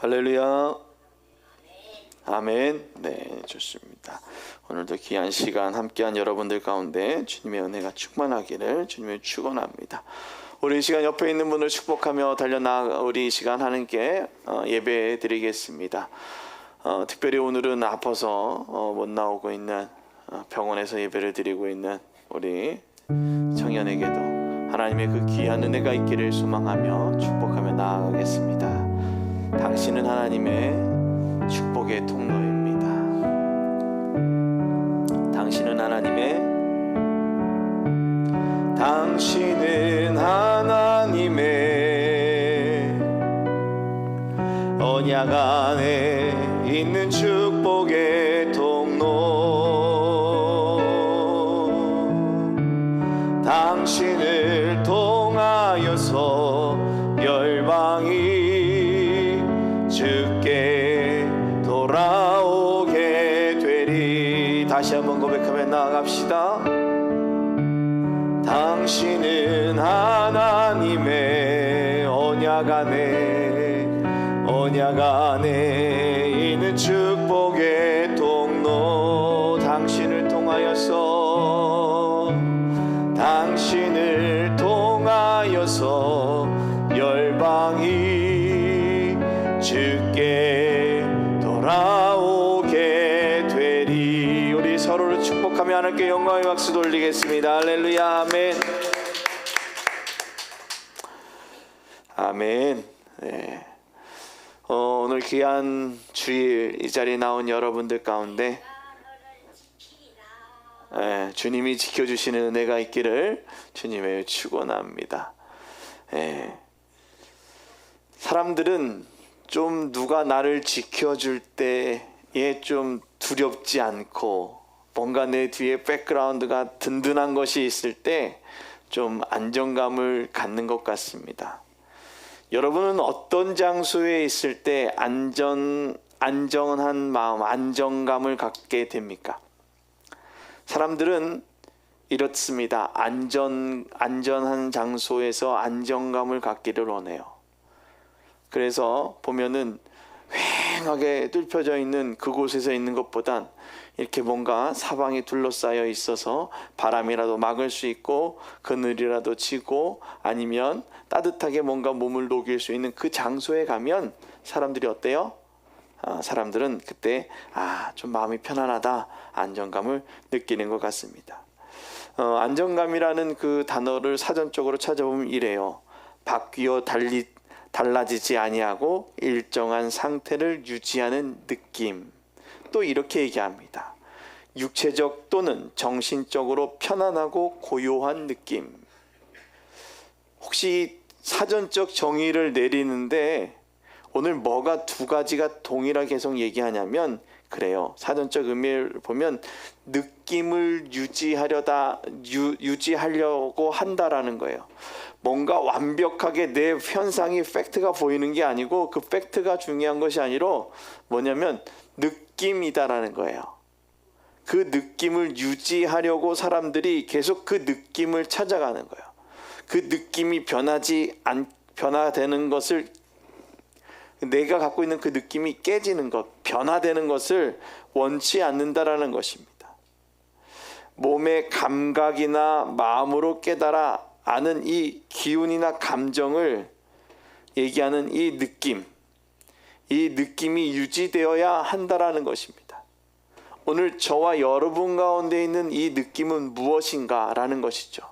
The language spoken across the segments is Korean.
할렐루야. 아멘. 네, 좋습니다. 오늘도 귀한 시간 함께한 여러분들 가운데 주님의 은혜가 충만하기를 주님을 축원합니다. 우리 이 시간 옆에 있는 분을 축복하며 달려나가 우리 이 시간 하나님께 예배 드리겠습니다. 특별히 오늘은 아파서 못 나오고 있는 병원에서 예배를 드리고 있는 우리 청년에게도 하나님의 그 귀한 은혜가 있기를 소망하며 축복하며 나아가겠습니다. 당신은 하나님의 축복의 통로입니다. 당신은 하나님의 언약 안에 있는 축복의 통로. 당신을 통하여서 열방이 주께 돌아오게 되리. 다시 한번 고백하며 나아갑시다. 당신은 하나님의 언약 안에 있는 축복의 통로. 당신을 통하여서 열방이 주께 돌아오게 되리. 우리 서로를 축복하며 하나님께 영광의 박수 돌리겠습니다. 할렐루야. 아멘. 아멘. 네. 오늘 귀한 주일 이 자리에 나온 여러분들 가운데 주님이 지켜주시는 은혜가 있기를 주님을 축원합니다. 사람들은 좀 누가 나를 지켜줄 때에 좀 두렵지 않고 뭔가 내 뒤에 백그라운드가 든든한 것이 있을 때 좀 안정감을 갖는 것 같습니다. 여러분은 어떤 장소에 있을 때 안전한 마음, 안정감을 갖게 됩니까? 사람들은 이렇습니다. 안전한 장소에서 안정감을 갖기를 원해요. 그래서 보면은 휑하게 뚫혀져 있는 그곳에서 있는 것보단 이렇게 뭔가 사방이 둘러싸여 있어서 바람이라도 막을 수 있고 그늘이라도 지고 아니면 따뜻하게 뭔가 몸을 녹일 수 있는 그 장소에 가면 사람들이 어때요? 사람들은 그때 좀 마음이 편안하다, 안정감을 느끼는 것 같습니다. 안정감이라는 그 단어를 사전적으로 찾아보면 이래요. 바뀌어 달라지지 아니하고 일정한 상태를 유지하는 느낌. 또 이렇게 얘기합니다. 육체적 또는 정신적으로 편안하고 고요한 느낌. 혹시 사전적 정의를 내리는데 오늘 뭐가 두 가지가 동일하게 계속 얘기하냐면 그래요. 사전적 의미를 보면 느낌을 유지하려고 한다라는 거예요. 뭔가 완벽하게 내 현상이 팩트가 보이는 게 아니고 그 팩트가 중요한 것이 아니라 뭐냐면 느낌이다라는 거예요. 그 느낌을 유지하려고 사람들이 계속 그 느낌을 찾아가는 거예요. 그 느낌이 변화되는 것을, 내가 갖고 있는 그 느낌이 깨지는 것, 변화되는 것을 원치 않는다라는 것입니다. 몸의 감각이나 마음으로 깨달아 아는 이 기운이나 감정을 얘기하는 이 느낌이 유지되어야 한다라는 것입니다. 오늘 저와 여러분 가운데 있는 이 느낌은 무엇인가라는 것이죠.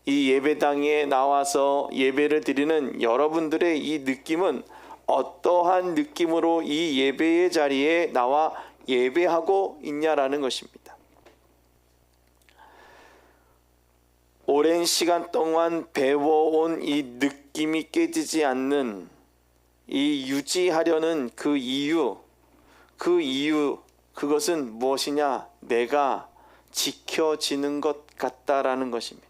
이 예배당에 나와서 예배를 드리는 여러분들의 이 느낌은 어떠한 느낌으로 이 예배의 자리에 나와 예배하고 있냐라는 것입니다. 오랜 시간 동안 배워온 이 느낌이 깨지지 않는 이 유지하려는 그 이유, 그것은 무엇이냐? 내가 지켜지는 것 같다라는 것입니다.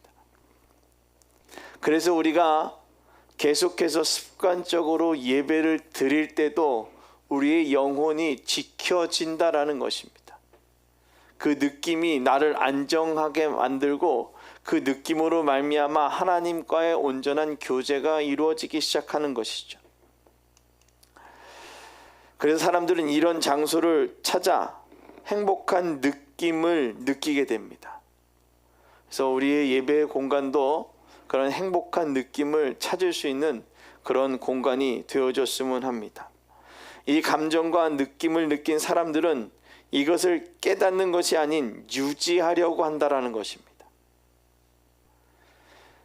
그래서 우리가 계속해서 습관적으로 예배를 드릴 때도 우리의 영혼이 지켜진다라는 것입니다. 그 느낌이 나를 안정하게 만들고 그 느낌으로 말미암아 하나님과의 온전한 교제가 이루어지기 시작하는 것이죠. 그래서 사람들은 이런 장소를 찾아 행복한 느낌을 느끼게 됩니다. 그래서 우리의 예배 공간도 그런 행복한 느낌을 찾을 수 있는 그런 공간이 되어줬으면 합니다. 이 감정과 느낌을 느낀 사람들은 이것을 깨닫는 것이 아닌 유지하려고 한다라는 것입니다.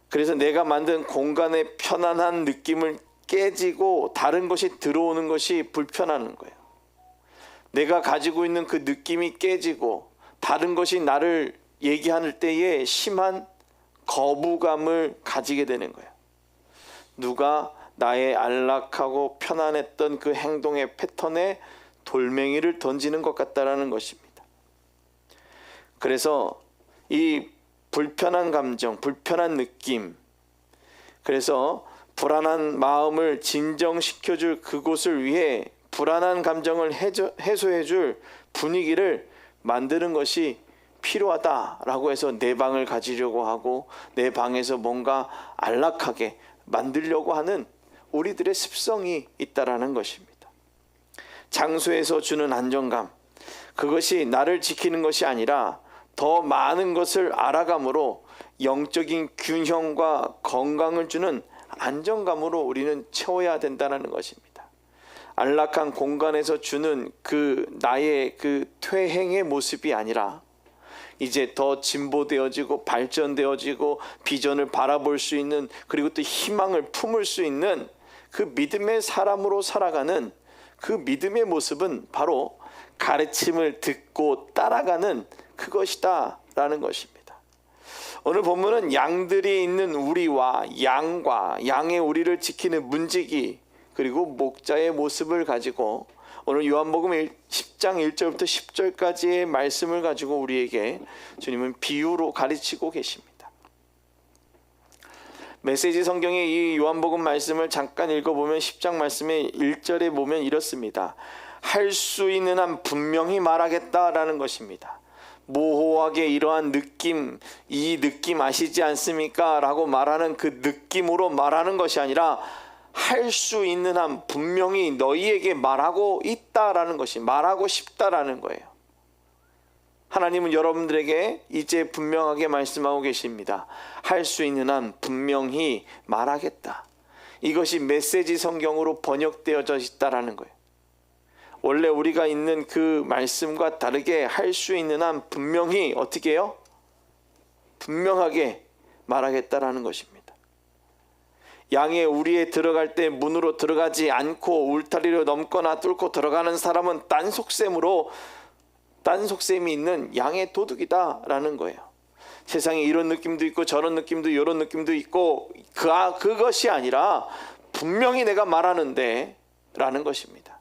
그래서 내가 만든 공간의 편안한 느낌을 깨지고 다른 것이 들어오는 것이 불편한 거예요. 내가 가지고 있는 그 느낌이 깨지고 다른 것이 나를 얘기할 때에 심한 거부감을 가지게 되는 거예요. 누가 나의 안락하고 편안했던 그 행동의 패턴에 돌멩이를 던지는 것 같다라는 것입니다. 그래서 이 불편한 감정, 불편한 느낌, 그래서 불안한 마음을 진정시켜줄 그곳을 위해 불안한 감정을 해소해줄 분위기를 만드는 것이 필요하다라고 해서 내 방을 가지려고 하고 내 방에서 뭔가 안락하게 만들려고 하는 우리들의 습성이 있다라는 것입니다. 장소에서 주는 안정감, 그것이 나를 지키는 것이 아니라 더 많은 것을 알아감으로 영적인 균형과 건강을 주는 안정감으로 우리는 채워야 된다는 것입니다. 안락한 공간에서 주는 그 나의 그 퇴행의 모습이 아니라 이제 더 진보되어지고 발전되어지고 비전을 바라볼 수 있는, 그리고 또 희망을 품을 수 있는 그 믿음의 사람으로 살아가는 그 믿음의 모습은 바로 가르침을 듣고 따라가는 그것이다 라는 것입니다. 오늘 본문은 양들이 있는 우리와 양의 우리를 지키는 문지기, 그리고 목자의 모습을 가지고 오늘 요한복음 10장 1절부터 10절까지의 말씀을 가지고 우리에게 주님은 비유로 가르치고 계십니다. 메시지 성경의 이 요한복음 말씀을 잠깐 읽어보면 10장 말씀의 1절에 보면 이렇습니다. 할 수 있는 한 분명히 말하겠다라는 것입니다. 모호하게 이러한 느낌, 이 느낌 아시지 않습니까? 라고 말하는 그 느낌으로 말하는 것이 아니라 할 수 있는 한 분명히 너희에게 말하고 있다라는 것이, 말하고 싶다라는 거예요. 하나님은 여러분들에게 이제 분명하게 말씀하고 계십니다. 할 수 있는 한 분명히 말하겠다. 이것이 메시지 성경으로 번역되어져 있다라는 거예요. 원래 우리가 있는 그 말씀과 다르게 할 수 있는 한 분명히 어떻게 해요? 분명하게 말하겠다라는 것입니다. 양의 우리에 들어갈 때 문으로 들어가지 않고 울타리로 넘거나 뚫고 들어가는 사람은 딴 속셈이 있는 양의 도둑이다라는 거예요. 세상에 이런 느낌도 있고 저런 느낌도 이런 느낌도 있고 그것이 아니라 분명히 내가 말하는데 라는 것입니다.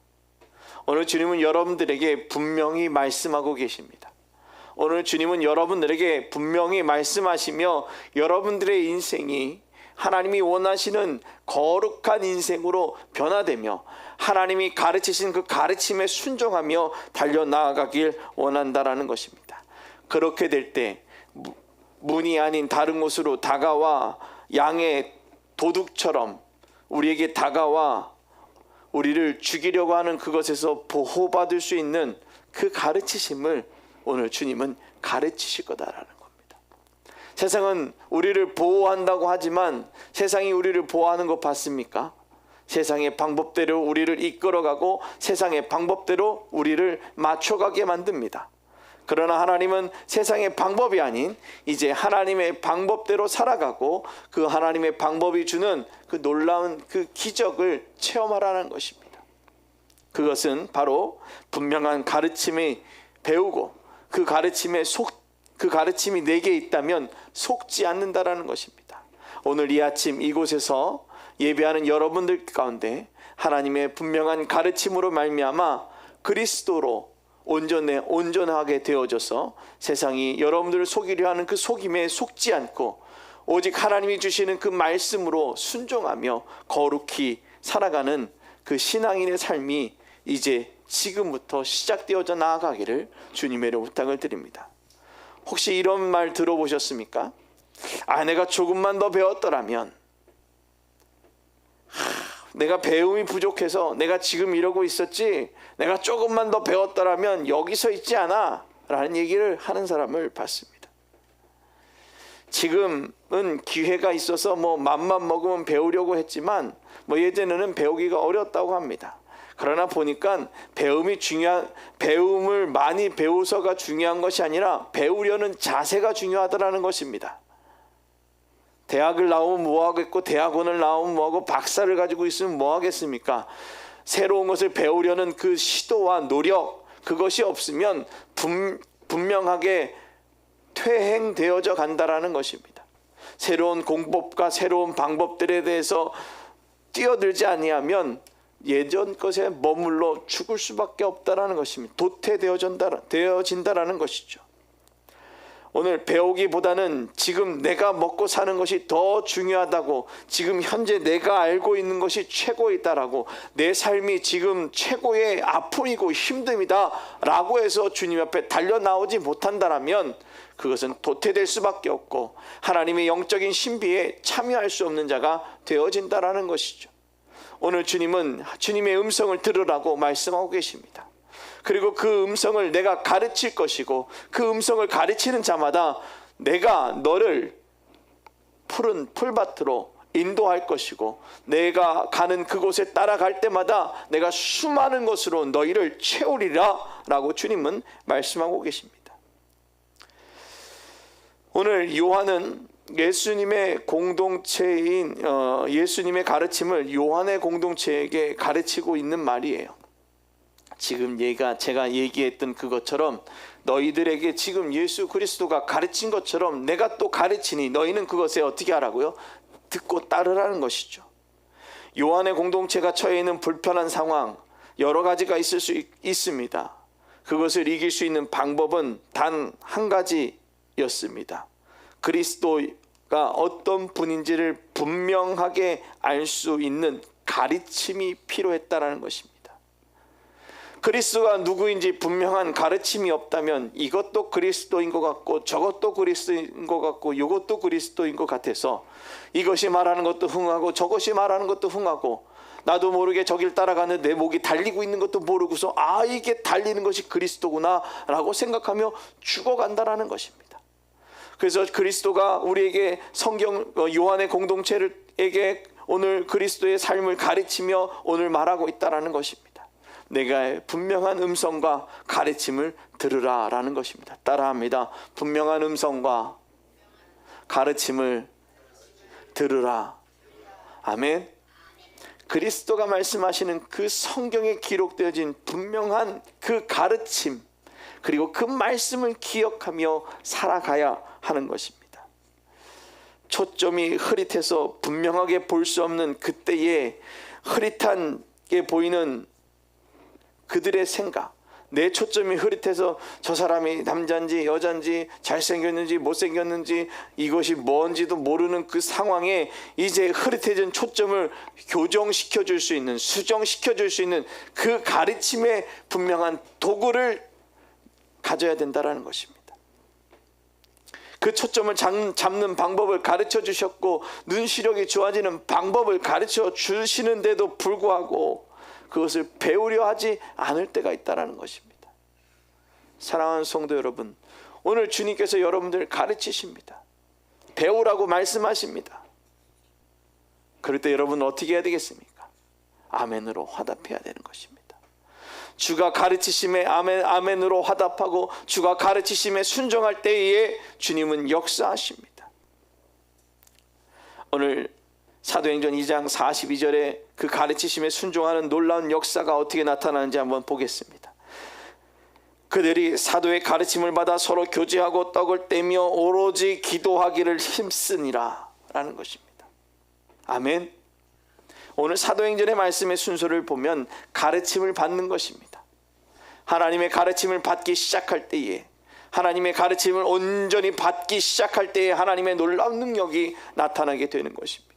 오늘 주님은 여러분들에게 분명히 말씀하고 계십니다. 오늘 주님은 여러분들에게 분명히 말씀하시며 여러분들의 인생이 하나님이 원하시는 거룩한 인생으로 변화되며 하나님이 가르치신 그 가르침에 순종하며 달려나가길 원한다라는 것입니다. 그렇게 될 때 문이 아닌 다른 곳으로 다가와 양의 도둑처럼 우리에게 다가와 우리를 죽이려고 하는 그것에서 보호받을 수 있는 그 가르치심을 오늘 주님은 가르치실 거다라는 겁니다. 세상은 우리를 보호한다고 하지만 세상이 우리를 보호하는 거 봤습니까? 세상의 방법대로 우리를 이끌어가고 세상의 방법대로 우리를 맞춰가게 만듭니다. 그러나 하나님은 세상의 방법이 아닌 이제 하나님의 방법대로 살아가고 그 하나님의 방법이 주는 그 놀라운 그 기적을 체험하라는 것입니다. 그것은 바로 분명한 가르침을 배우고 그 가르침이 내게 있다면 속지 않는다라는 것입니다. 오늘 이 아침 이곳에서 예배하는 여러분들 가운데 하나님의 분명한 가르침으로 말미암아 그리스도로 온전하게 되어져서 세상이 여러분들을 속이려 하는 그 속임에 속지 않고 오직 하나님이 주시는 그 말씀으로 순종하며 거룩히 살아가는 그 신앙인의 삶이 이제 지금부터 시작되어져 나아가기를 주님의 부탁을 드립니다. 혹시 이런 말 들어보셨습니까? 내가 조금만 더 배웠더라면 내가 배움이 부족해서 내가 지금 이러고 있었지, 내가 조금만 더 배웠더라면 여기 서 있지 않아 라는 얘기를 하는 사람을 봤습니다. 지금은 기회가 있어서 맘만 먹으면 배우려고 했지만 예전에는 배우기가 어렵다고 합니다. 그러나 보니까 배움을 많이 배워서가 중요한 것이 아니라 배우려는 자세가 중요하다는 것입니다. 대학을 나오면 뭐 하겠고, 대학원을 나오면 뭐 하고, 박사를 가지고 있으면 뭐 하겠습니까? 새로운 것을 배우려는 그 시도와 노력, 그것이 없으면 분명하게 퇴행되어져 간다라는 것입니다. 새로운 공법과 새로운 방법들에 대해서 뛰어들지 아니하면 예전 것에 머물러 죽을 수밖에 없다라는 것입니다. 도태되어진다라는 것이죠. 오늘 배우기보다는 지금 내가 먹고 사는 것이 더 중요하다고, 지금 현재 내가 알고 있는 것이 최고이다라고, 내 삶이 지금 최고의 아픔이고 힘듦이다 라고 해서 주님 앞에 달려나오지 못한다면 그것은 도태될 수밖에 없고 하나님의 영적인 신비에 참여할 수 없는 자가 되어진다라는 것이죠. 오늘 주님은 주님의 음성을 들으라고 말씀하고 계십니다. 그리고 그 음성을 내가 가르칠 것이고, 그 음성을 가르치는 자마다 내가 너를 푸른 풀밭으로 인도할 것이고, 내가 가는 그곳에 따라갈 때마다 내가 수많은 것으로 너희를 채우리라 라고 주님은 말씀하고 계십니다. 오늘 요한은 예수님의 공동체인 예수님의 가르침을 요한의 공동체에게 가르치고 있는 말이에요. 지금 제가 얘기했던 그것처럼 너희들에게 지금 예수 그리스도가 가르친 것처럼 내가 또 가르치니 너희는 그것에 어떻게 하라고요? 듣고 따르라는 것이죠. 요한의 공동체가 처해 있는 불편한 상황 여러 가지가 있을 수 있습니다. 그것을 이길 수 있는 방법은 단 한 가지였습니다. 그리스도가 어떤 분인지를 분명하게 알 수 있는 가르침이 필요했다라는 것입니다. 그리스도가 누구인지 분명한 가르침이 없다면 이것도 그리스도인 것 같고 저것도 그리스도인 것 같고 이것도 그리스도인 것 같아서 이것이 말하는 것도 흥하고 저것이 말하는 것도 흥하고, 나도 모르게 저길 따라가는 내 목이 달리고 있는 것도 모르고서 이게 달리는 것이 그리스도구나 라고 생각하며 죽어간다라는 것입니다. 그래서 그리스도가 우리에게 요한의 공동체에게 오늘 그리스도의 삶을 가르치며 오늘 말하고 있다라는 것입니다. 내가 분명한 음성과 가르침을 들으라 라는 것입니다. 따라합니다. 분명한 음성과 가르침을 들으라. 아멘. 그리스도가 말씀하시는 그 성경에 기록되어진 분명한 그 가르침, 그리고 그 말씀을 기억하며 살아가야 하는 것입니다. 초점이 흐릿해서 분명하게 볼 수 없는 그때에 흐릿하게 보이는 그들의 생각, 내 초점이 흐릿해서 저 사람이 남자인지 여자인지 잘생겼는지 못생겼는지 이것이 뭔지도 모르는 그 상황에 이제 흐릿해진 초점을 교정시켜 줄 수 있는, 수정시켜 줄 수 있는 그 가르침의 분명한 도구를 가져야 된다는 것입니다. 그 초점을 잡는 방법을 가르쳐 주셨고 눈시력이 좋아지는 방법을 가르쳐 주시는데도 불구하고 그것을 배우려 하지 않을 때가 있다는 것입니다. 사랑하는 성도 여러분, 오늘 주님께서 여러분들을 가르치십니다. 배우라고 말씀하십니다. 그럴 때 여러분은 어떻게 해야 되겠습니까? 아멘으로 화답해야 되는 것입니다. 주가 가르치심에 아멘으로 화답하고 주가 가르치심에 순종할 때에 주님은 역사하십니다. 오늘 사도행전 2장 42절에 그 가르치심에 순종하는 놀라운 역사가 어떻게 나타나는지 한번 보겠습니다. 그들이 사도의 가르침을 받아 서로 교제하고 떡을 떼며 오로지 기도하기를 힘쓰니라 라는 것입니다. 아멘. 오늘 사도행전의 말씀의 순서를 보면 가르침을 받는 것입니다. 하나님의 가르침을 받기 시작할 때에, 하나님의 가르침을 온전히 받기 시작할 때에 하나님의 놀라운 능력이 나타나게 되는 것입니다.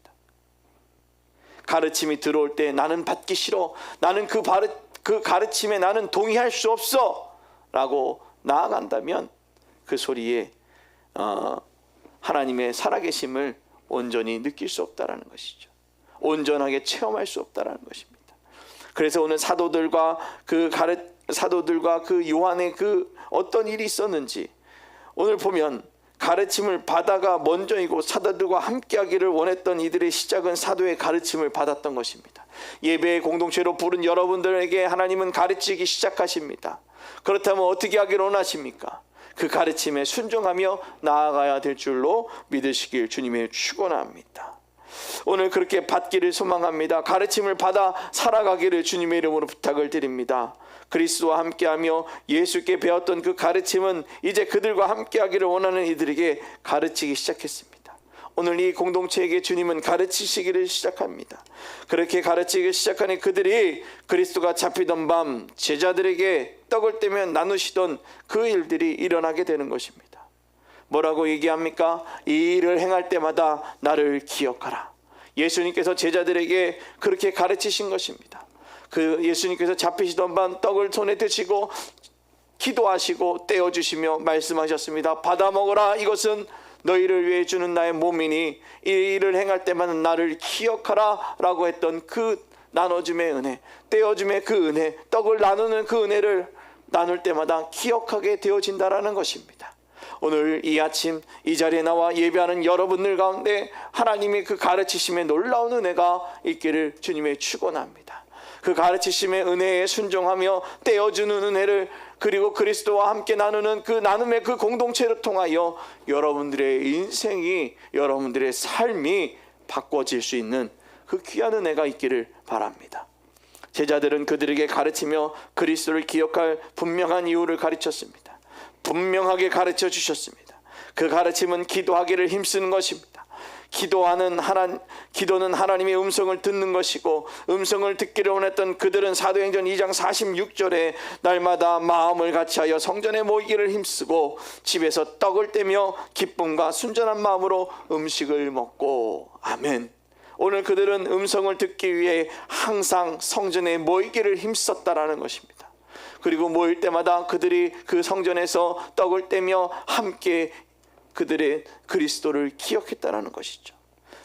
가르침이 들어올 때 나는 받기 싫어, 나는 그 가르침에 나는 동의할 수 없어 라고 나아간다면 그 소리에 하나님의 살아계심을 온전히 느낄 수 없다라는 것이죠. 온전하게 체험할 수 없다라는 것입니다. 그래서 오늘 사도들과 그 요한의 그 어떤 일이 있었는지 오늘 보면 가르침을 받아가 먼저이고 사도들과 함께하기를 원했던 이들의 시작은 사도의 가르침을 받았던 것입니다. 예배의 공동체로 부른 여러분들에게 하나님은 가르치기 시작하십니다. 그렇다면 어떻게 하기를 원하십니까? 그 가르침에 순종하며 나아가야 될 줄로 믿으시길 주님의 축원합니다. 오늘 그렇게 받기를 소망합니다. 가르침을 받아 살아가기를 주님의 이름으로 부탁을 드립니다. 그리스도와 함께하며 예수께 배웠던 그 가르침은 이제 그들과 함께하기를 원하는 이들에게 가르치기 시작했습니다. 오늘 이 공동체에게 주님은 가르치시기를 시작합니다. 그렇게 가르치기 시작하니 그들이 그리스도가 잡히던 밤 제자들에게 떡을 떼며 나누시던 그 일들이 일어나게 되는 것입니다. 뭐라고 얘기합니까? 이 일을 행할 때마다 나를 기억하라. 예수님께서 제자들에게 그렇게 가르치신 것입니다. 그 예수님께서 잡히시던 밤 떡을 손에 드시고 기도하시고 떼어주시며 말씀하셨습니다. 받아 먹어라. 이것은 너희를 위해 주는 나의 몸이니 이 일을 행할 때마다 나를 기억하라 라고 했던 그 나눠줌의 은혜, 떼어줌의 그 은혜, 떡을 나누는 그 은혜를 나눌 때마다 기억하게 되어진다라는 것입니다. 오늘 이 아침 이 자리에 나와 예배하는 여러분들 가운데 하나님의 그 가르치심의 놀라운 은혜가 있기를 주님의 축원합니다. 그 가르치심의 은혜에 순종하며 떼어주는 은혜를 그리고 그리스도와 함께 나누는 그 나눔의 그 공동체를 통하여 여러분들의 인생이 여러분들의 삶이 바꿔질 수 있는 그 귀한 은혜가 있기를 바랍니다. 제자들은 그들에게 가르치며 그리스도를 기억할 분명한 이유를 가르쳤습니다. 분명하게 가르쳐 주셨습니다. 그 가르침은 기도하기를 힘쓰는 것입니다. 기도는 하나님의 음성을 듣는 것이고 음성을 듣기를 원했던 그들은 사도행전 2장 46절에 날마다 마음을 같이하여 성전에 모이기를 힘쓰고 집에서 떡을 떼며 기쁨과 순전한 마음으로 음식을 먹고 아멘. 오늘 그들은 음성을 듣기 위해 항상 성전에 모이기를 힘썼다라는 것입니다. 그리고 모일 때마다 그들이 그 성전에서 떡을 떼며 함께 그들의 그리스도를 기억했다라는 것이죠.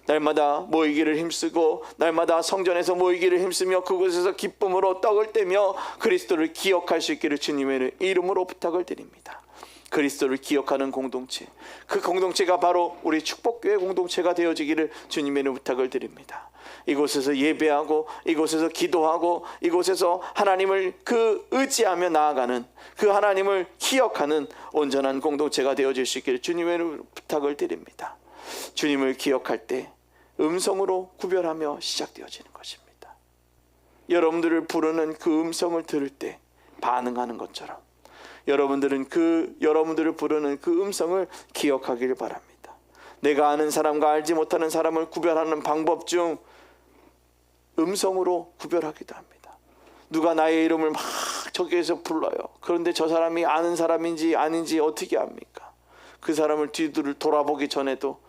날마다 모이기를 힘쓰고 날마다 성전에서 모이기를 힘쓰며 그곳에서 기쁨으로 떡을 떼며 그리스도를 기억할 수 있기를 주님의 이름으로 부탁을 드립니다. 그리스도를 기억하는 공동체, 그 공동체가 바로 우리 축복교회 공동체가 되어지기를 주님의 이름으로 부탁을 드립니다. 이곳에서 예배하고 이곳에서 기도하고 이곳에서 하나님을 그 의지하며 나아가는 그 하나님을 기억하는 온전한 공동체가 되어질 수 있기를 주님의 이름으로 부탁을 드립니다. 주님을 기억할 때 음성으로 구별하며 시작되어지는 것입니다. 여러분들을 부르는 그 음성을 들을 때 반응하는 것처럼 여러분들을 부르는 그 음성을 기억하기를 바랍니다. 내가 아는 사람과 알지 못하는 사람을 구별하는 방법 중 음성으로 구별하기도 합니다. 누가 나의 이름을 막 저기에서 불러요. 그런데 저 사람이 아는 사람인지 아닌지 어떻게 압니까? 그 사람을 뒤를 돌아보기 전에도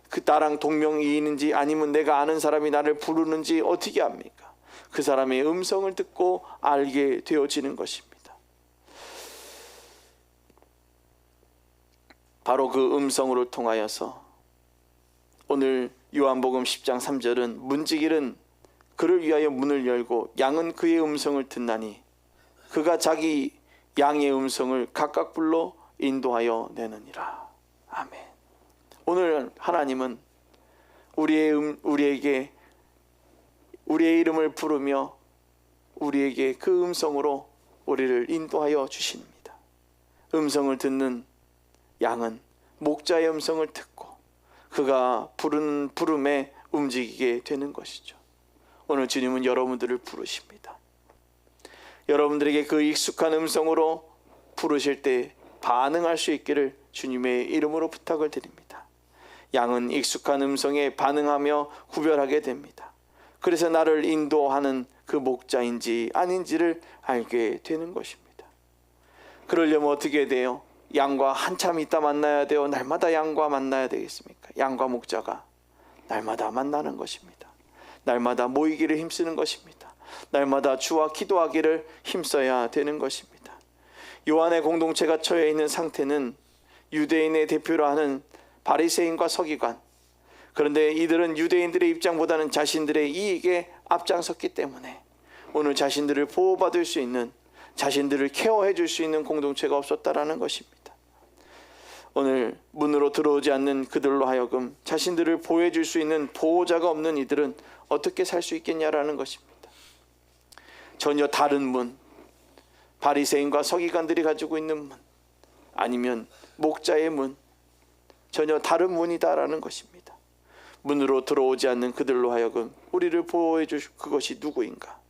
그 나랑 동명이인인지 아니면 내가 아는 사람이 나를 부르는지 어떻게 압니까? 그 사람의 음성을 듣고 알게 되어지는 것입니다. 바로 그 음성으로 통하여서 오늘 요한복음 10장 3절은 문지기는 그를 위하여 문을 열고 양은 그의 음성을 듣나니 그가 자기 양의 음성을 각각 불러 인도하여 내느니라. 아멘. 오늘 하나님은 우리에게 우리의 이름을 부르며 우리에게 그 음성으로 우리를 인도하여 주십니다. 음성을 듣는 양은 목자의 음성을 듣고 그가 부른 부름에 움직이게 되는 것이죠. 오늘 주님은 여러분들을 부르십니다. 여러분들에게 그 익숙한 음성으로 부르실 때 반응할 수 있기를 주님의 이름으로 부탁을 드립니다. 양은 익숙한 음성에 반응하며 구별하게 됩니다. 그래서 나를 인도하는 그 목자인지 아닌지를 알게 되는 것입니다. 그러려면 어떻게 돼요? 양과 한참 있다 만나야 돼요? 날마다 양과 만나야 되겠습니까? 양과 목자가 날마다 만나는 것입니다. 날마다 모이기를 힘쓰는 것입니다. 날마다 주와 기도하기를 힘써야 되는 것입니다. 요한의 공동체가 처해 있는 상태는 유대인의 대표로 하는 바리새인과 서기관, 그런데 이들은 유대인들의 입장보다는 자신들의 이익에 앞장섰기 때문에 오늘 자신들을 보호받을 수 있는, 자신들을 케어해 줄 수 있는 공동체가 없었다라는 것입니다. 오늘 문으로 들어오지 않는 그들로 하여금 자신들을 보호해 줄 수 있는 보호자가 없는 이들은 어떻게 살 수 있겠냐라는 것입니다. 전혀 다른 문, 바리새인과 서기관들이 가지고 있는 문, 아니면 목자의 문, 전혀 다른 문이다라는 것입니다. 문으로 들어오지 않는 그들로 하여금 우리를 보호해 줄 그것이 누구인가?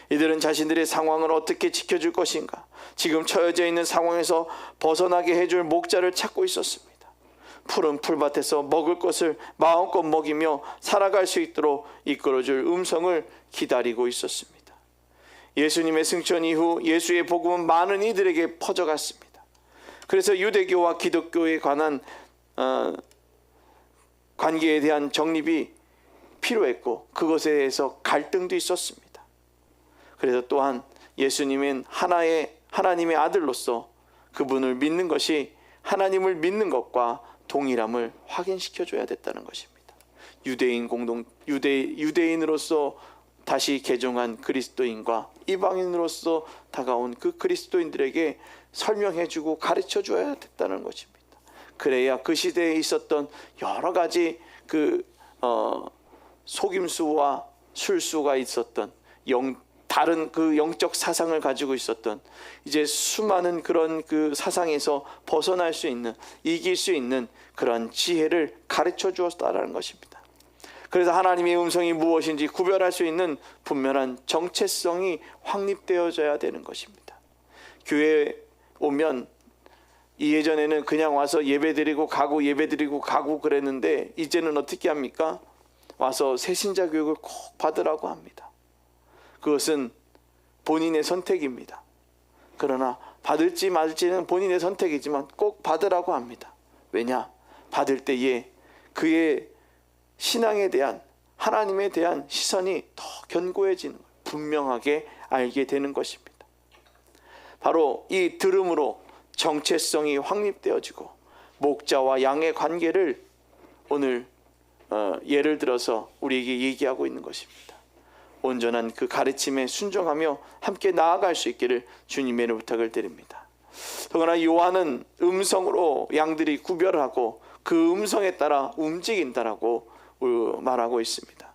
이들은 자신들의 상황을 어떻게 지켜줄 것인가? 지금 처해져 있는 상황에서 벗어나게 해줄 목자를 찾고 있었습니다. 푸른 풀밭에서 먹을 것을 마음껏 먹이며 살아갈 수 있도록 이끌어줄 음성을 기다리고 있었습니다. 예수님의 승천 이후 예수의 복음은 많은 이들에게 퍼져갔습니다. 그래서 유대교와 기독교에 관한 관계에 대한 정립이 필요했고 그것에 대해서 갈등도 있었습니다. 그래서 또한 예수님은 하나님의 아들로서 그분을 믿는 것이 하나님을 믿는 것과 동일함을 확인시켜줘야 됐다는 것입니다. 유대인으로서 다시 개종한 그리스도인과 이방인으로서 다가온 그 그리스도인들에게 설명해주고 가르쳐줘야 됐다는 것입니다. 그래야 그 시대에 있었던 여러 가지 속임수와 술수가 있었던 다른 그 영적 사상을 가지고 있었던 이제 수많은 그런 그 사상에서 벗어날 수 있는, 이길 수 있는 그런 지혜를 가르쳐 주었다라는 것입니다. 그래서 하나님의 음성이 무엇인지 구별할 수 있는 분명한 정체성이 확립되어져야 되는 것입니다. 교회에 오면 예전에는 그냥 와서 예배드리고 가고 그랬는데 이제는 어떻게 합니까? 와서 새신자 교육을 꼭 받으라고 합니다. 그것은 본인의 선택입니다. 그러나 받을지 말지는 본인의 선택이지만 꼭 받으라고 합니다. 왜냐? 받을 때에 그의 신앙에 대한, 하나님에 대한 시선이 더 견고해지는 거예요. 분명하게 알게 되는 것입니다. 바로 이 들음으로 정체성이 확립되어지고 목자와 양의 관계를 오늘 예를 들어서 우리에게 얘기하고 있는 것입니다. 온전한 그 가르침에 순종하며 함께 나아갈 수 있기를 주님의 부탁을 드립니다. 더구나 요한은 음성으로 양들이 구별하고 그 음성에 따라 움직인다라고 말하고 있습니다.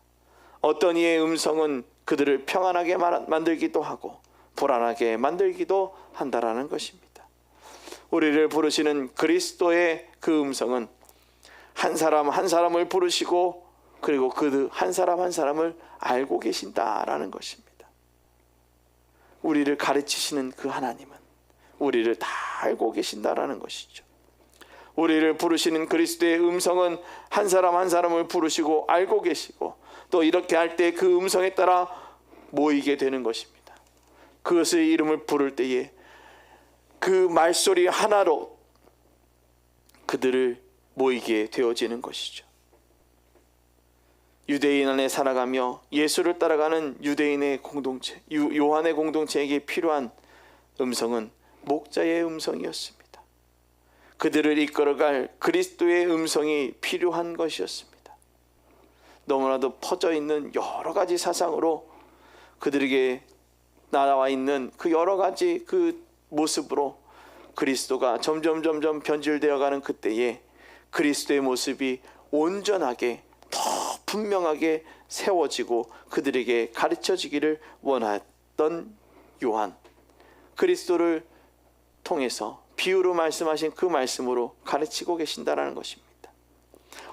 어떤 이의 음성은 그들을 평안하게 만들기도 하고 불안하게 만들기도 한다라는 것입니다. 우리를 부르시는 그리스도의 그 음성은 한 사람 한 사람을 부르시고 그리고 그 한 사람 한 사람을 알고 계신다라는 것입니다. 우리를 가르치시는 그 하나님은 우리를 다 알고 계신다라는 것이죠. 우리를 부르시는 그리스도의 음성은 한 사람 한 사람을 부르시고 알고 계시고 또 이렇게 할 때 그 음성에 따라 모이게 되는 것입니다. 그것의 이름을 부를 때에 그 말소리 하나로 그들을 모이게 되어지는 것이죠. 유대인 안에 살아가며 예수를 따라가는 유대인의 공동체, 요한의 공동체에게 필요한 음성은 목자의 음성이었습니다. 그들을 이끌어갈 그리스도의 음성이 필요한 것이었습니다. 너무나도 퍼져 있는 여러 가지 사상으로 그들에게 나와 있는 그 여러 가지 그 모습으로 그리스도가 점점 변질되어가는 그때에 그리스도의 모습이 온전하게 더 분명하게 세워지고 그들에게 가르쳐지기를 원했던 요한, 그리스도를 통해서 비유로 말씀하신 그 말씀으로 가르치고 계신다라는 것입니다.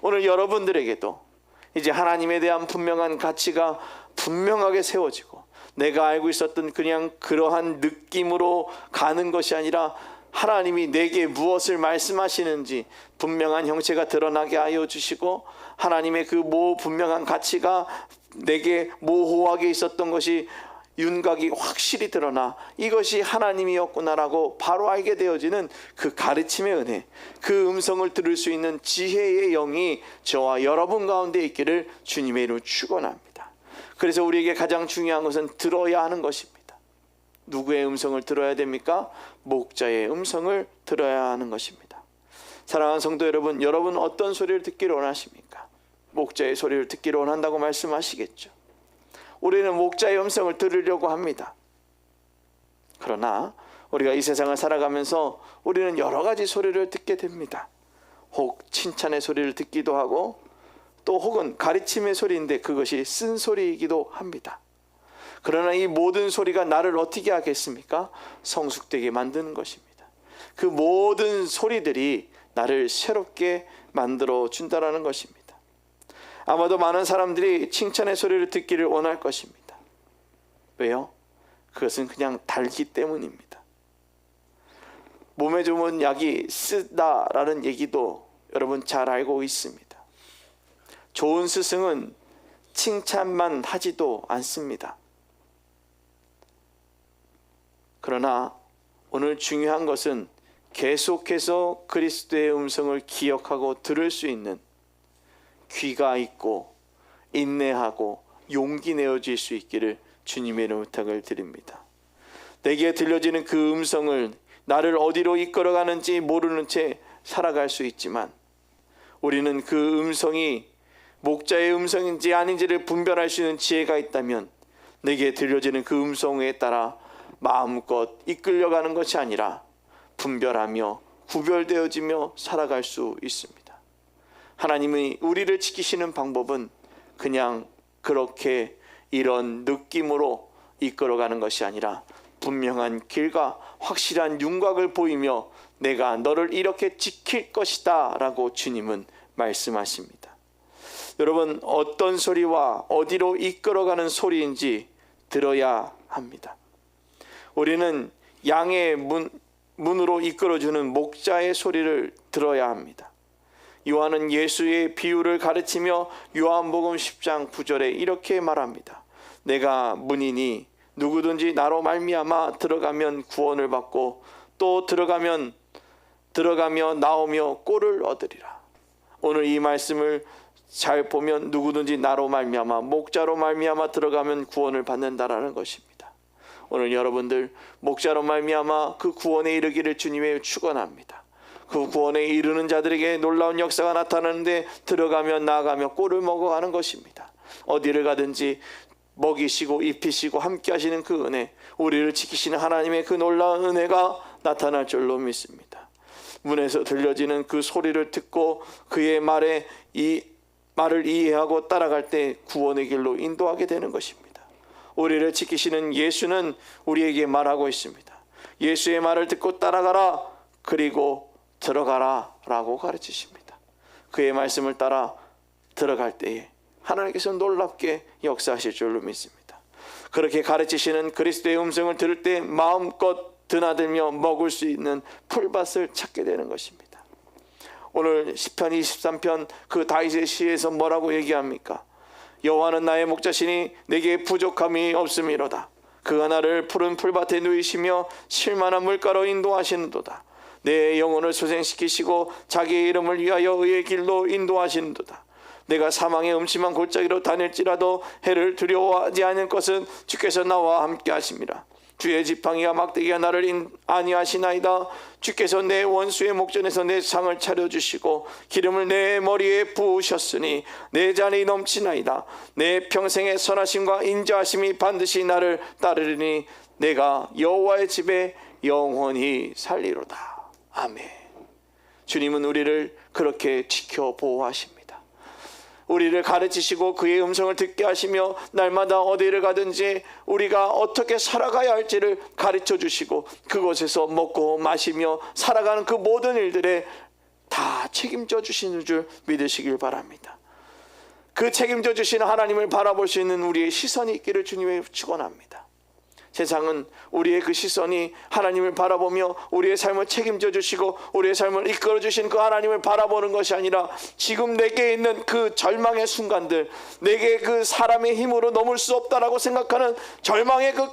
오늘 여러분들에게도 이제 하나님에 대한 분명한 가치가 분명하게 세워지고 내가 알고 있었던 그냥 그러한 느낌으로 가는 것이 아니라 하나님이 내게 무엇을 말씀하시는지 분명한 형체가 드러나게 하여 주시고 하나님의 그 분명한 가치가 내게 모호하게 있었던 것이 윤곽이 확실히 드러나 이것이 하나님이었구나라고 바로 알게 되어지는 그 가르침의 은혜, 그 음성을 들을 수 있는 지혜의 영이 저와 여러분 가운데 있기를 주님의 이름으로 축원합니다. 그래서 우리에게 가장 중요한 것은 들어야 하는 것입니다. 누구의 음성을 들어야 됩니까? 목자의 음성을 들어야 하는 것입니다. 사랑하는 성도 여러분, 여러분 어떤 소리를 듣기를 원하십니까? 목자의 소리를 듣기를 원한다고 말씀하시겠죠. 우리는 목자의 음성을 들으려고 합니다. 그러나 우리가 이 세상을 살아가면서 우리는 여러 가지 소리를 듣게 됩니다. 혹 칭찬의 소리를 듣기도 하고 또 혹은 가르침의 소리인데 그것이 쓴소리이기도 합니다. 그러나 이 모든 소리가 나를 어떻게 하겠습니까? 성숙되게 만드는 것입니다. 그 모든 소리들이 나를 새롭게 만들어 준다라는 것입니다. 아마도 많은 사람들이 칭찬의 소리를 듣기를 원할 것입니다. 왜요? 그것은 그냥 달기 때문입니다. 몸에 좋은 약이 쓰다라는 얘기도 여러분 잘 알고 있습니다. 좋은 스승은 칭찬만 하지도 않습니다. 그러나 오늘 중요한 것은 계속해서 그리스도의 음성을 기억하고 들을 수 있는 귀가 있고 인내하고 용기 내어질 수 있기를 주님의 이름으로 부탁을 드립니다. 내게 들려지는 그 음성을 나를 어디로 이끌어가는지 모르는 채 살아갈 수 있지만 우리는 그 음성이 목자의 음성인지 아닌지를 분별할 수 있는 지혜가 있다면 내게 들려지는 그 음성에 따라 마음껏 이끌려가는 것이 아니라 분별하며 구별되어지며 살아갈 수 있습니다. 하나님이 우리를 지키시는 방법은 그냥 그렇게 이런 느낌으로 이끌어가는 것이 아니라 분명한 길과 확실한 윤곽을 보이며 내가 너를 이렇게 지킬 것이다 라고 주님은 말씀하십니다. 여러분, 어떤 소리와 어디로 이끌어가는 소리인지 들어야 합니다. 우리는 양의 문으로 이끌어주는 목자의 소리를 들어야 합니다. 요한은 예수의 비유를 가르치며 요한복음 10장 9절에 이렇게 말합니다. 내가 문이니 누구든지 나로 말미암아 들어가면 구원을 받고 또 들어가며 나오며 꼴을 얻으리라. 오늘 이 말씀을 잘 보면 누구든지 나로 말미암아 목자로 말미암아 들어가면 구원을 받는다라는 것입니다. 오늘 여러분들 목자로 말미암아 그 구원에 이르기를 주님의 축원합니다. 그 구원에 이르는 자들에게 놀라운 역사가 나타나는데 들어가며 나아가며 꼴을 먹어가는 것입니다. 어디를 가든지 먹이시고 입히시고 함께 하시는 그 은혜, 우리를 지키시는 하나님의 그 놀라운 은혜가 나타날 줄로 믿습니다. 문에서 들려지는 그 소리를 듣고 그의 말을 이해하고 따라갈 때 구원의 길로 인도하게 되는 것입니다. 우리를 지키시는 예수는 우리에게 말하고 있습니다. 예수의 말을 듣고 따라가라, 그리고 들어가라 라고 가르치십니다. 그의 말씀을 따라 들어갈 때에 하나님께서 놀랍게 역사하실 줄로 믿습니다. 그렇게 가르치시는 그리스도의 음성을 들을 때 마음껏 드나들며 먹을 수 있는 풀밭을 찾게 되는 것입니다. 오늘 시편 23편 그 다윗의 시에서 뭐라고 얘기합니까? 여호와는 나의 목자시니 내게 부족함이 없음이로다. 그가 나를 푸른 풀밭에 누이시며 쉴만한 물가로 인도하시는도다. 내 영혼을 소생시키시고 자기의 이름을 위하여 의의 길로 인도하시는도다. 내가 사망의 음침한 골짜기로 다닐지라도 해를 두려워하지 않을 것은 주께서 나와 함께 하심이라. 주의 지팡이와 막대기가 나를 안위하시나이다. 주께서 내 원수의 목전에서 내 상을 차려주시고 기름을 내 머리에 부으셨으니 내 잔이 넘치나이다. 내 평생의 선하심과 인자하심이 반드시 나를 따르리니 내가 여호와의 집에 영원히 살리로다. 아멘. 주님은 우리를 그렇게 지켜 보호하십니다. 우리를 가르치시고 그의 음성을 듣게 하시며 날마다 어디를 가든지 우리가 어떻게 살아가야 할지를 가르쳐 주시고 그곳에서 먹고 마시며 살아가는 그 모든 일들에 다 책임져 주시는 줄 믿으시길 바랍니다. 그 책임져 주시는 하나님을 바라볼 수 있는 우리의 시선이 있기를 주님의 축원합니다. 세상은 우리의 그 시선이 하나님을 바라보며 우리의 삶을 책임져 주시고 우리의 삶을 이끌어 주신 그 하나님을 바라보는 것이 아니라 지금 내게 있는 그 절망의 순간들, 내게 그 사람의 힘으로 넘을 수 없다라고 생각하는 절망의 그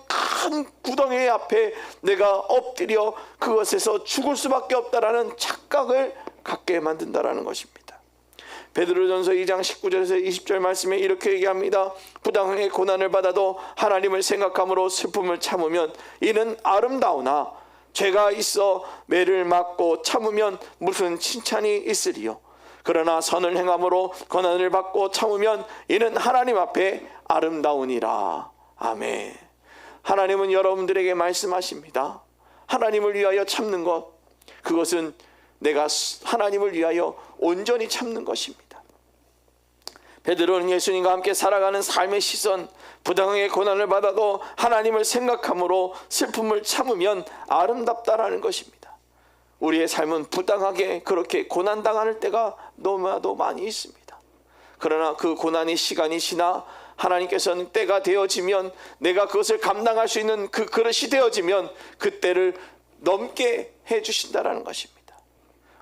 큰 구덩이 앞에 내가 엎드려 그것에서 죽을 수밖에 없다라는 착각을 갖게 만든다라는 것입니다. 베드로전서 2장 19절에서 20절 말씀에 이렇게 얘기합니다. 부당하게 고난을 받아도 하나님을 생각함으로 슬픔을 참으면 이는 아름다우나 죄가 있어 매를 맞고 참으면 무슨 칭찬이 있으리요. 그러나 선을 행함으로 고난을 받고 참으면 이는 하나님 앞에 아름다우니라. 아멘. 하나님은 여러분들에게 말씀하십니다. 하나님을 위하여 참는 것, 그것은 내가 하나님을 위하여 온전히 참는 것입니다. 베드로는 예수님과 함께 살아가는 삶의 시선, 부당하게 고난을 받아도 하나님을 생각함으로 슬픔을 참으면 아름답다라는 것입니다. 우리의 삶은 부당하게 그렇게 고난당할 때가 너무나도 많이 있습니다. 그러나 그 고난이 시간이 지나 하나님께서는 때가 되어지면, 내가 그것을 감당할 수 있는 그 그릇이 되어지면 그 때를 넘게 해주신다라는 것입니다.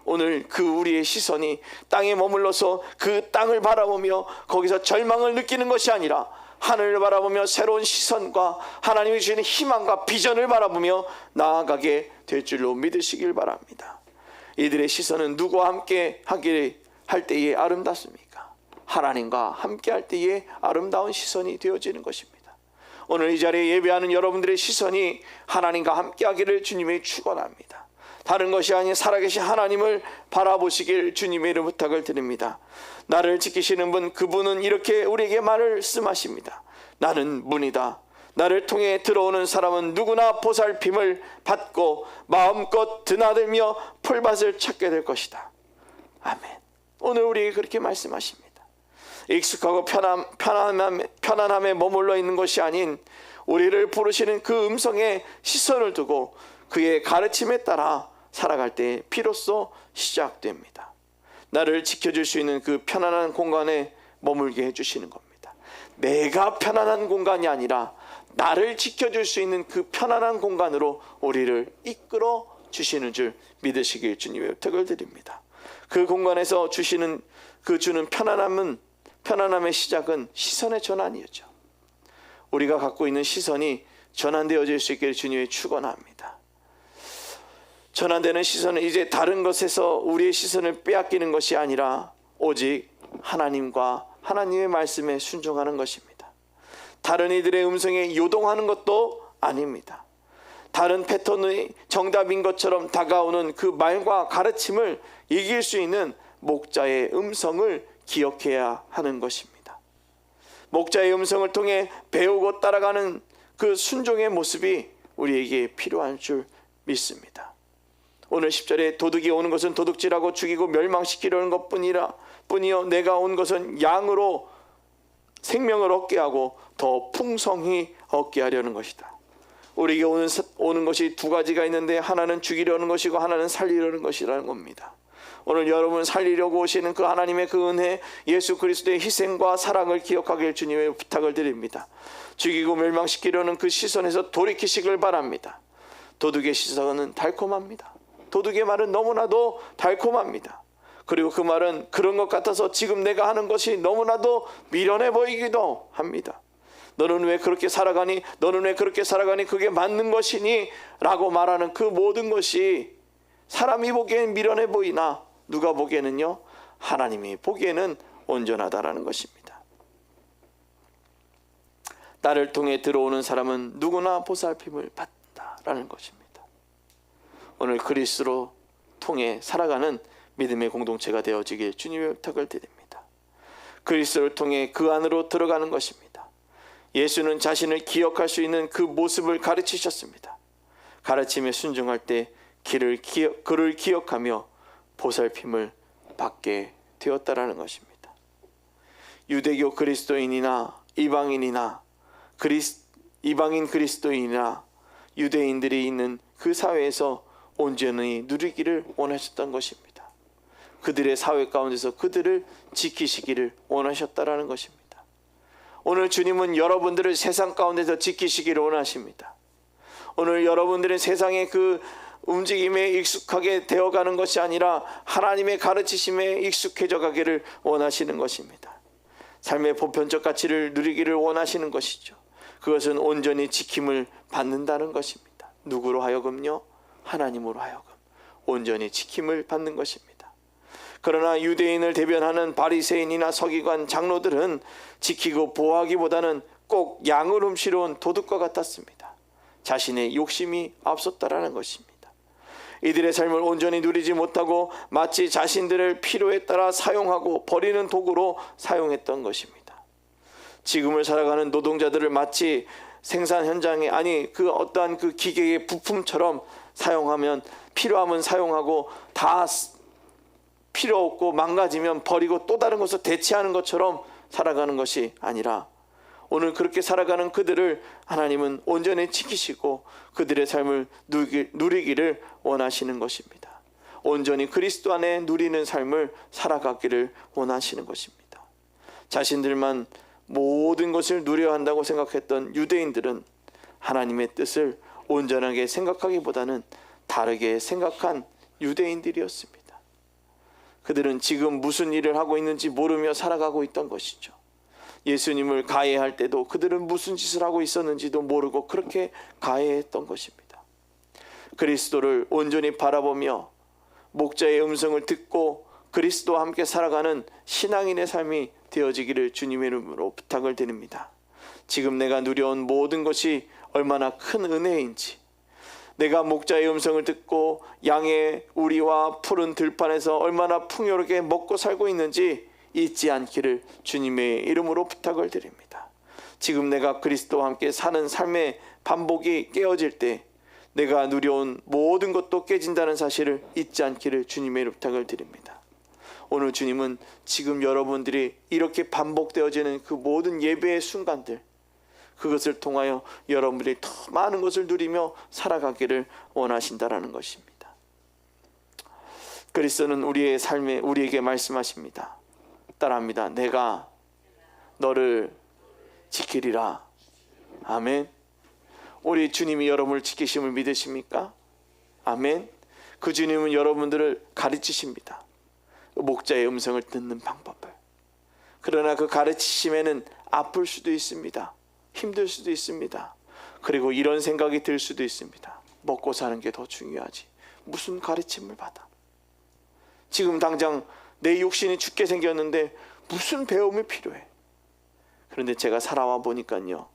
오늘 그 우리의 시선이 땅에 머물러서 그 땅을 바라보며 거기서 절망을 느끼는 것이 아니라 하늘을 바라보며 새로운 시선과 하나님이 주시는 희망과 비전을 바라보며 나아가게 될 줄로 믿으시길 바랍니다. 이들의 시선은 누구와 함께 하게 할 때에 아름답습니까? 하나님과 함께 할 때에 아름다운 시선이 되어지는 것입니다. 오늘 이 자리에 예배하는 여러분들의 시선이 하나님과 함께 하기를 주님의 축원합니다. 다른 것이 아닌 살아계신 하나님을 바라보시길 주님의 이름 부탁을 드립니다. 나를 지키시는 분, 그분은 이렇게 우리에게 말씀하십니다. 나는 문이다. 나를 통해 들어오는 사람은 누구나 보살핌을 받고 마음껏 드나들며 풀밭을 찾게 될 것이다. 아멘. 오늘 우리에게 그렇게 말씀하십니다. 익숙하고 편안함에 머물러 있는 것이 아닌 우리를 부르시는 그 음성에 시선을 두고 그의 가르침에 따라 살아갈 때 비로소 시작됩니다. 나를 지켜줄 수 있는 그 편안한 공간에 머물게 해주시는 겁니다. 내가 편안한 공간이 아니라 나를 지켜줄 수 있는 그 편안한 공간으로 우리를 이끌어 주시는 줄 믿으시길 주님의 부탁을 드립니다. 그 공간에서 주시는 그 주는 편안함의 시작은 시선의 전환이었죠. 우리가 갖고 있는 시선이 전환되어질 수 있기를 주님의 축원합니다. 전환되는 시선은 이제 다른 것에서 우리의 시선을 빼앗기는 것이 아니라 오직 하나님과 하나님의 말씀에 순종하는 것입니다. 다른 이들의 음성에 요동하는 것도 아닙니다. 다른 패턴의 정답인 것처럼 다가오는 그 말과 가르침을 이길 수 있는 목자의 음성을 기억해야 하는 것입니다. 목자의 음성을 통해 배우고 따라가는 그 순종의 모습이 우리에게 필요한 줄 믿습니다. 오늘 10절에 도둑이 오는 것은 도둑질하고 죽이고 멸망시키려는 것뿐이요 내가 온 것은 양으로 생명을 얻게 하고 더 풍성히 얻게 하려는 것이다. 우리에게 오는 것이 두 가지가 있는데 하나는 죽이려는 것이고 하나는 살리려는 것이라는 겁니다. 오늘 여러분 살리려고 오시는 그 하나님의 그 은혜, 예수 그리스도의 희생과 사랑을 기억하길 주님의 부탁을 드립니다. 죽이고 멸망시키려는 그 시선에서 돌이키시길 바랍니다. 도둑의 시선은 달콤합니다. 도둑의 말은 너무나도 달콤합니다. 그리고 그 말은 그런 것 같아서 지금 내가 하는 것이 너무나도 미련해 보이기도 합니다. 너는 왜 그렇게 살아가니? 너는 왜 그렇게 살아가니? 그게 맞는 것이니? 라고 말하는 그 모든 것이 사람이 보기엔 미련해 보이나 누가 보기에는요? 하나님이 보기에는 온전하다라는 것입니다. 나를 통해 들어오는 사람은 누구나 보살핌을 받는다라는 것입니다. 오늘 그리스도로 통해 살아가는 믿음의 공동체가 되어지길 주님의 부탁을 드립니다. 그리스도를 통해 그 안으로 들어가는 것입니다. 예수는 자신을 기억할 수 있는 그 모습을 가르치셨습니다. 가르침에 순종할 때 그를 기억하며 보살핌을 받게 되었다라는 것입니다. 유대교 그리스도인이나 이방인이나 이방인 그리스도인이나 유대인들이 있는 그 사회에서 온전히 누리기를 원하셨던 것입니다. 그들의 사회 가운데서 그들을 지키시기를 원하셨다라는 것입니다. 오늘 주님은 여러분들을 세상 가운데서 지키시기를 원하십니다. 오늘 여러분들은 세상의 그 움직임에 익숙하게 되어가는 것이 아니라 하나님의 가르치심에 익숙해져 가기를 원하시는 것입니다. 삶의 보편적 가치를 누리기를 원하시는 것이죠. 그것은 온전히 지킴을 받는다는 것입니다. 누구로 하여금요? 하나님으로 하여금 온전히 지킴을 받는 것입니다. 그러나 유대인을 대변하는 바리새인이나 서기관 장로들은 지키고 보호하기보다는 꼭 양을 훔치러 온 도둑과 같았습니다. 자신의 욕심이 앞섰다라는 것입니다. 이들의 삶을 온전히 누리지 못하고 마치 자신들의 필요에 따라 사용하고 버리는 도구로 사용했던 것입니다. 지금을 살아가는 노동자들을 마치 생산 현장에 그 어떠한 그 기계의 부품처럼 사용하면 필요하면 사용하고 다 필요 없고 망가지면 버리고 또 다른 것을 대체하는 것처럼 살아가는 것이 아니라 오늘 그렇게 살아가는 그들을 하나님은 온전히 지키시고 그들의 삶을 누리기를 원하시는 것입니다. 온전히 그리스도 안에 누리는 삶을 살아가기를 원하시는 것입니다. 자신들만 모든 것을 누려야 한다고 생각했던 유대인들은 하나님의 뜻을 온전하게 생각하기보다는 다르게 생각한 유대인들이었습니다. 그들은 지금 무슨 일을 하고 있는지 모르며 살아가고 있던 것이죠. 예수님을 가해할 때도 그들은 무슨 짓을 하고 있었는지도 모르고 그렇게 가해했던 것입니다. 그리스도를 온전히 바라보며 목자의 음성을 듣고 그리스도와 함께 살아가는 신앙인의 삶이 되어지기를 주님의 이름으로 부탁을 드립니다. 지금 내가 누려온 모든 것이 얼마나 큰 은혜인지, 내가 목자의 음성을 듣고 양의 우리와 푸른 들판에서 얼마나 풍요롭게 먹고 살고 있는지 잊지 않기를 주님의 이름으로 부탁을 드립니다. 지금 내가 그리스도와 함께 사는 삶의 반복이 깨어질 때 내가 누려온 모든 것도 깨진다는 사실을 잊지 않기를 주님의 이름으로 부탁을 드립니다. 오늘 주님은 지금 여러분들이 이렇게 반복되어지는 그 모든 예배의 순간들, 그것을 통하여 여러분들이 더 많은 것을 누리며 살아가기를 원하신다라는 것입니다. 그리스도는 우리의 삶에 우리에게 말씀하십니다. 따라합니다. 내가 너를 지키리라. 아멘. 우리 주님이 여러분을 지키심을 믿으십니까? 아멘. 그 주님은 여러분들을 가르치십니다. 목자의 음성을 듣는 방법을. 그러나 그 가르치심에는 아플 수도 있습니다. 힘들 수도 있습니다. 그리고 이런 생각이 들 수도 있습니다. 먹고 사는 게 더 중요하지. 무슨 가르침을 받아? 지금 당장 내 육신이 죽게 생겼는데 무슨 배움이 필요해? 그런데 제가 살아와 보니까요,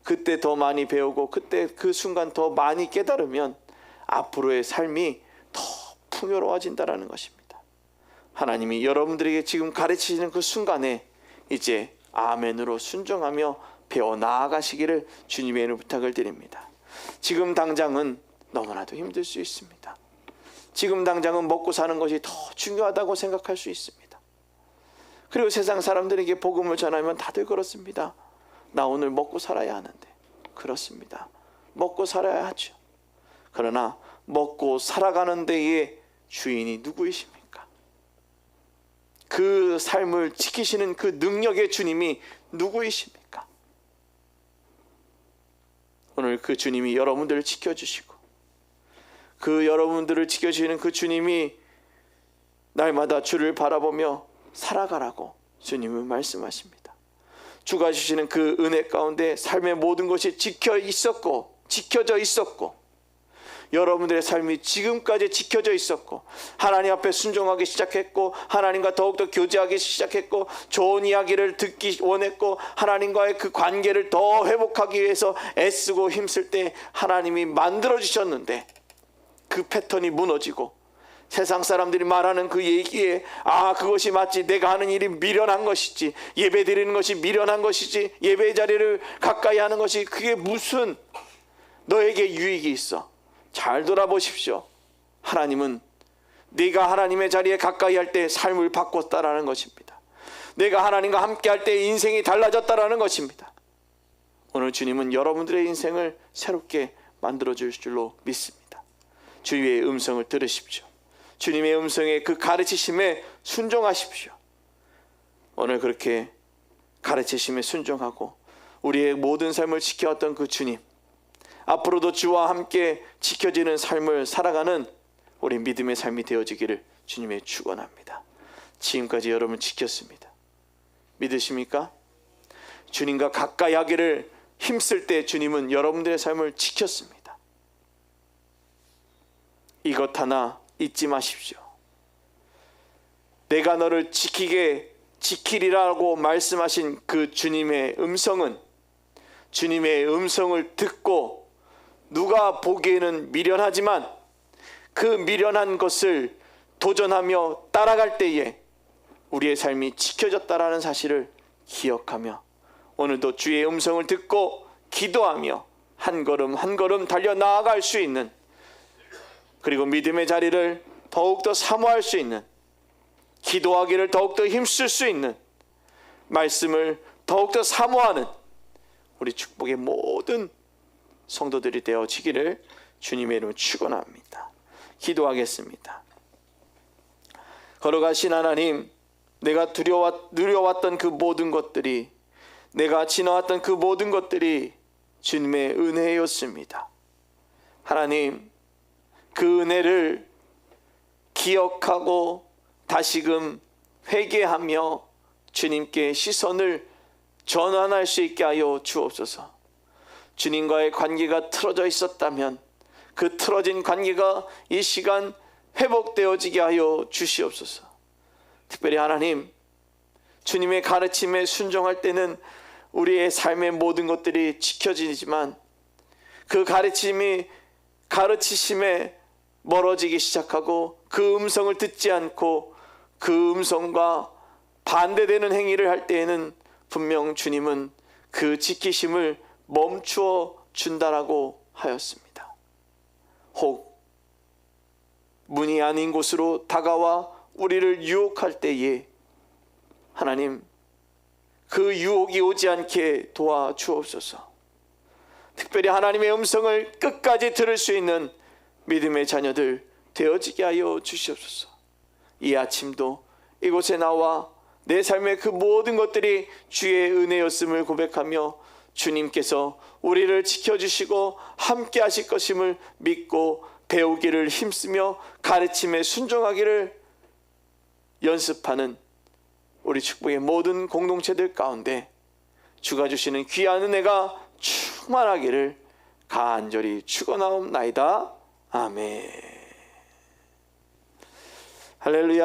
그때 더 많이 배우고 그때 그 순간 더 많이 깨달으면 앞으로의 삶이 더 풍요로워진다라는 것입니다. 하나님이 여러분들에게 지금 가르치시는 그 순간에 이제 아멘으로 순종하며 배워 나아가시기를 주님의 이름으로 부탁을 드립니다. 지금 당장은 너무나도 힘들 수 있습니다. 지금 당장은 먹고 사는 것이 더 중요하다고 생각할 수 있습니다. 그리고 세상 사람들에게 복음을 전하면 다들 그렇습니다. 나 오늘 먹고 살아야 하는데. 그렇습니다. 먹고 살아야 하죠. 그러나 먹고 살아가는 데의 주인이 누구이십니까? 그 삶을 지키시는 그 능력의 주님이 누구이십니까? 오늘 그 주님이 여러분들을 지켜주시고 그 여러분들을 지켜주시는 그 주님이 날마다 주를 바라보며 살아가라고 주님은 말씀하십니다. 주가 주시는 그 은혜 가운데 삶의 모든 것이 지켜져 있었고 여러분들의 삶이 지금까지 지켜져 있었고 하나님 앞에 순종하기 시작했고 하나님과 더욱더 교제하기 시작했고 좋은 이야기를 듣기 원했고 하나님과의 그 관계를 더 회복하기 위해서 애쓰고 힘쓸 때 하나님이 만들어주셨는데 그 패턴이 무너지고 세상 사람들이 말하는 그 얘기에 그것이 마치 내가 하는 일이 미련한 것이지, 예배 드리는 것이 미련한 것이지, 예배의 자리를 가까이 하는 것이 그게 무슨 너에게 유익이 있어. 잘 돌아보십시오. 하나님은 네가 하나님의 자리에 가까이 할 때 삶을 바꿨다라는 것입니다. 내가 하나님과 함께 할 때 인생이 달라졌다라는 것입니다. 오늘 주님은 여러분들의 인생을 새롭게 만들어줄 줄로 믿습니다. 주의 음성을 들으십시오. 주님의 음성에 그 가르치심에 순종하십시오. 오늘 그렇게 가르치심에 순종하고 우리의 모든 삶을 지켜왔던 그 주님, 앞으로도 주와 함께 지켜지는 삶을 살아가는 우리 믿음의 삶이 되어지기를 주님의 축원합니다. 지금까지 여러분 지켰습니다. 믿으십니까? 주님과 가까이 하기를 힘쓸 때 주님은 여러분들의 삶을 지켰습니다. 이것 하나 잊지 마십시오. 내가 너를 지키리라고 말씀하신 그 주님의 음성은, 주님의 음성을 듣고 누가 보기에는 미련하지만 그 미련한 것을 도전하며 따라갈 때에 우리의 삶이 지켜졌다라는 사실을 기억하며 오늘도 주의 음성을 듣고 기도하며 한 걸음 한 걸음 달려나아갈 수 있는, 그리고 믿음의 자리를 더욱더 사모할 수 있는, 기도하기를 더욱더 힘쓸 수 있는, 말씀을 더욱더 사모하는 우리 축복의 모든 성도들이 되어지기를 주님의 이름으로 축원합니다. 기도하겠습니다. 걸어가신 하나님, 내가 누려왔던 그 모든 것들이, 내가 지나왔던 그 모든 것들이 주님의 은혜였습니다. 하나님, 그 은혜를 기억하고 다시금 회개하며 주님께 시선을 전환할 수 있게 하여 주옵소서. 주님과의 관계가 틀어져 있었다면 그 틀어진 관계가 이 시간 회복되어지게 하여 주시옵소서. 특별히 하나님, 주님의 가르침에 순종할 때는 우리의 삶의 모든 것들이 지켜지지만 그 가르치심에 멀어지기 시작하고 그 음성을 듣지 않고 그 음성과 반대되는 행위를 할 때에는 분명 주님은 그 지키심을 멈추어 준다라고 하였습니다. 혹 문이 아닌 곳으로 다가와 우리를 유혹할 때에 하나님, 그 유혹이 오지 않게 도와주옵소서. 특별히 하나님의 음성을 끝까지 들을 수 있는 믿음의 자녀들 되어지게 하여 주시옵소서. 이 아침도 이곳에 나와 내 삶의 그 모든 것들이 주의 은혜였음을 고백하며 주님께서 우리를 지켜주시고 함께 하실 것임을 믿고 배우기를 힘쓰며 가르침에 순종하기를 연습하는 우리 축복의 모든 공동체들 가운데 주가 주시는 귀한 은혜가 충만하기를 간절히 축원하옵나이다. 아멘. 할렐루야.